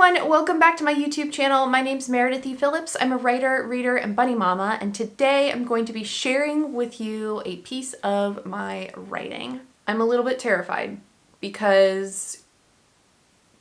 everyone, welcome back to my YouTube channel. My name's Meredith E. Phillips. I'm a writer, reader, and bunny mama, and today I'm going to be sharing with you a piece of my writing. I'm a little bit terrified because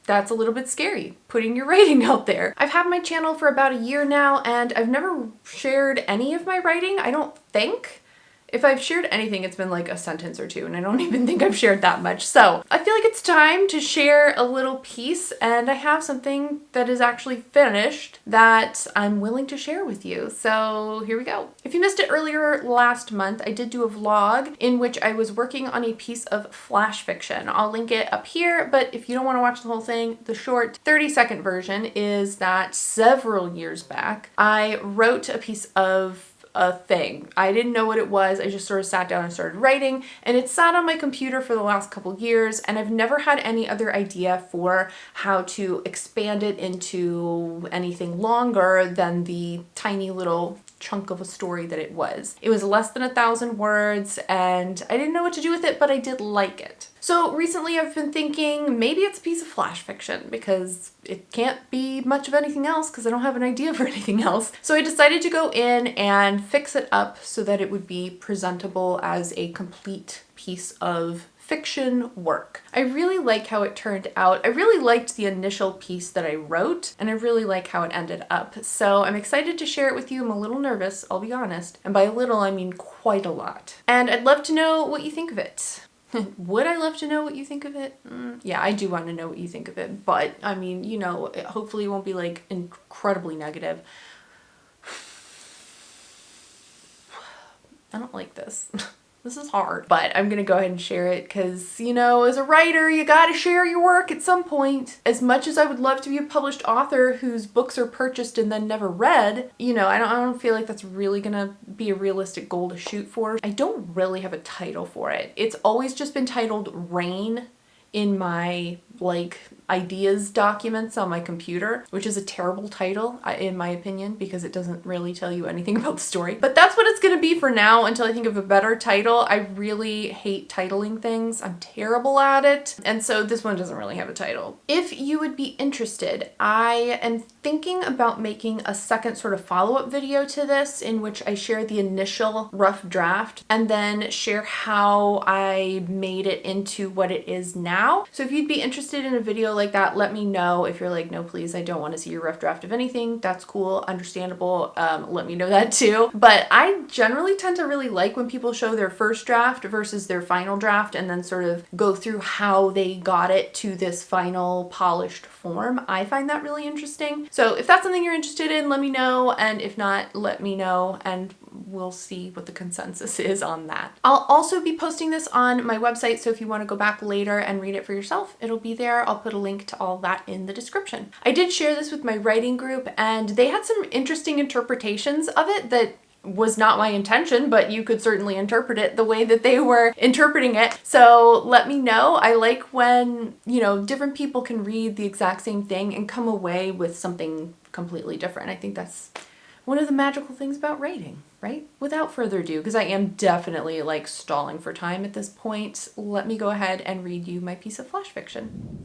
that's a little bit scary, putting your writing out there. I've had my channel for about a year now, and I've never shared any of my writing, I don't think. If I've shared anything, it's been like a sentence or two, and I don't even think I've shared that much. So I feel like it's time to share a little piece, and I have something that is actually finished that I'm willing to share with you. So here we go. If you missed it earlier last month, I did do a vlog in which I was working on a piece of flash fiction. I'll link it up here, but if you don't want to watch the whole thing, the short 30-second version is that several years back, I wrote a piece of a thing. I didn't know what it was. I just sort of sat down and started writing, and it sat on my computer for the last couple years, and I've never had any other idea for how to expand it into anything longer than the tiny little chunk of a story that it was. It was less than 1,000 words, and I didn't know what to do with it, but I did like it. So recently I've been thinking maybe it's a piece of flash fiction because it can't be much of anything else because I don't have an idea for anything else. So I decided to go in and fix it up so that it would be presentable as a complete piece of fiction work. I really like how it turned out. I really liked the initial piece that I wrote, and I really like how it ended up. So I'm excited to share it with you. I'm a little nervous, I'll be honest. And by a little, I mean quite a lot. And I'd love to know what you think of it. Would I love to know what you think of it? Yeah, I do want to know what you think of it, but I mean, you know, hopefully it won't be like incredibly negative. I don't like this. This is hard, but I'm gonna go ahead and share it because, you know, as a writer, you gotta share your work at some point. As much as I would love to be a published author whose books are purchased and then never read, you know, I don't feel like that's really gonna be a realistic goal to shoot for. I don't really have a title for it. It's always just been titled Rain in my like ideas documents on my computer, which is a terrible title in my opinion because it doesn't really tell you anything about the story. But that's what it's gonna be for now until I think of a better title. I really hate titling things. I'm terrible at it. And so this one doesn't really have a title. If you would be interested, I am thinking about making a second sort of follow-up video to this in which I share the initial rough draft and then share how I made it into what it is now. So if you'd be interested in a video like that, let me know. If you're like, no please, I don't want to see your rough draft of anything, that's cool, understandable. Let me know that too. But I generally tend to really like when people show their first draft versus their final draft and then sort of go through how they got it to this final polished form. I find that really interesting. So if that's something you're interested in, let me know, and if not, let me know, and we'll see what the consensus is on that. I'll also be posting this on my website, so if you want to go back later and read it for yourself, it'll be there. I'll put a link to all that in the description. I did share this with my writing group, and they had some interesting interpretations of it that was not my intention, but you could certainly interpret it the way that they were interpreting it. So let me know. I like when, you know, different people can read the exact same thing and come away with something completely different. I think that's one of the magical things about writing, right? Without further ado, because I am definitely like stalling for time at this point, let me go ahead and read you my piece of flash fiction.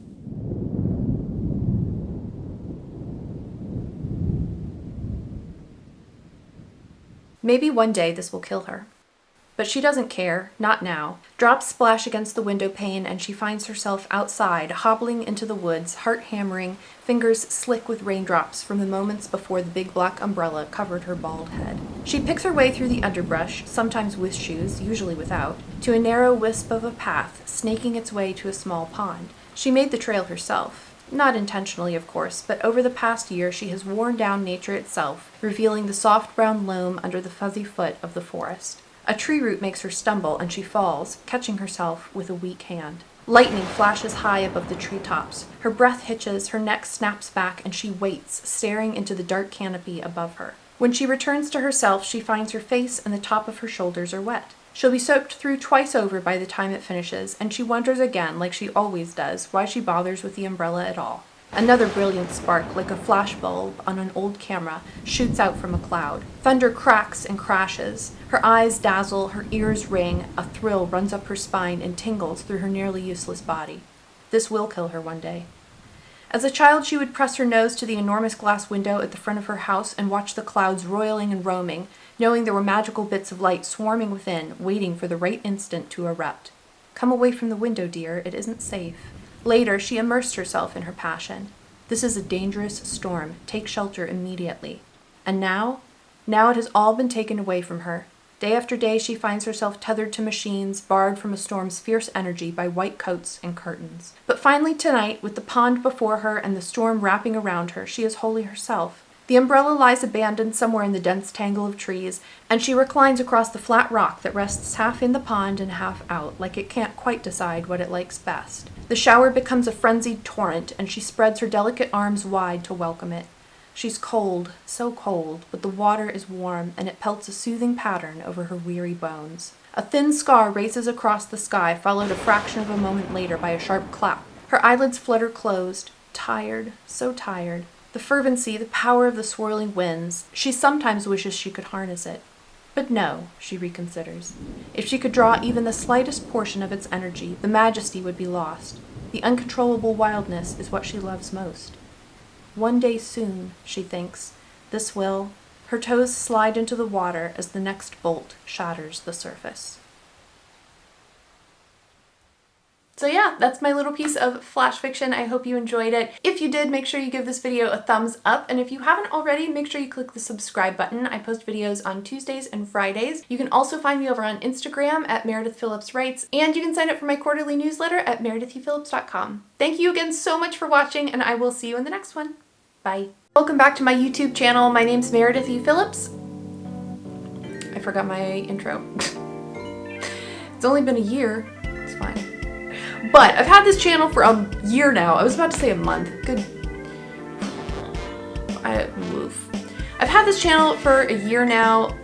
Maybe one day this will kill her. But she doesn't care, not now. Drops splash against the window pane and she finds herself outside, hobbling into the woods, heart hammering, fingers slick with raindrops from the moments before the big black umbrella covered her bald head. She picks her way through the underbrush, sometimes with shoes, usually without, to a narrow wisp of a path, snaking its way to a small pond. She made the trail herself. Not intentionally, of course, but over the past year she has worn down nature itself, revealing the soft brown loam under the fuzzy foot of the forest. A tree root makes her stumble, and she falls, catching herself with a weak hand. Lightning flashes high above the treetops. Her breath hitches, her neck snaps back, and she waits, staring into the dark canopy above her. When she returns to herself, she finds her face and the top of her shoulders are wet. She'll be soaked through twice over by the time it finishes, and she wonders again, like she always does, why she bothers with the umbrella at all. Another brilliant spark, like a flash bulb on an old camera, shoots out from a cloud. Thunder cracks and crashes. Her eyes dazzle, her ears ring, a thrill runs up her spine and tingles through her nearly useless body. This will kill her one day. As a child, she would press her nose to the enormous glass window at the front of her house and watch the clouds roiling and roaming, knowing there were magical bits of light swarming within, waiting for the right instant to erupt. Come away from the window, dear. It isn't safe. Later, she immersed herself in her passion. This is a dangerous storm. Take shelter immediately. And now it has all been taken away from her. Day after day, she finds herself tethered to machines, barred from a storm's fierce energy by white coats and curtains. But finally tonight, with the pond before her and the storm wrapping around her, she is wholly herself. The umbrella lies abandoned somewhere in the dense tangle of trees, and she reclines across the flat rock that rests half in the pond and half out, like it can't quite decide what it likes best. The shower becomes a frenzied torrent, and she spreads her delicate arms wide to welcome it. She's cold, so cold, but the water is warm, and it pelts a soothing pattern over her weary bones. A thin scar races across the sky, followed a fraction of a moment later by a sharp clap. Her eyelids flutter closed. Tired, so tired. The fervency, the power of the swirling winds. She sometimes wishes she could harness it. But no, she reconsiders. If she could draw even the slightest portion of its energy, the majesty would be lost. The uncontrollable wildness is what she loves most. One day soon, she thinks, this will. Her toes slide into the water as the next bolt shatters the surface. So yeah, that's my little piece of flash fiction. I hope you enjoyed it. If you did, make sure you give this video a thumbs up. And if you haven't already, make sure you click the subscribe button. I post videos on Tuesdays and Fridays. You can also find me over on Instagram at Meredith Phillips Writes, and you can sign up for my quarterly newsletter at meredithphillips.com. Thank you again so much for watching, and I will see you in the next one. Bye. Welcome back to my YouTube channel. My name's Meredith E. Phillips. I forgot my intro. It's only been a year. It's fine. But I've had this channel for a year now. I was about to say a month. Good. I've had this channel for a year now.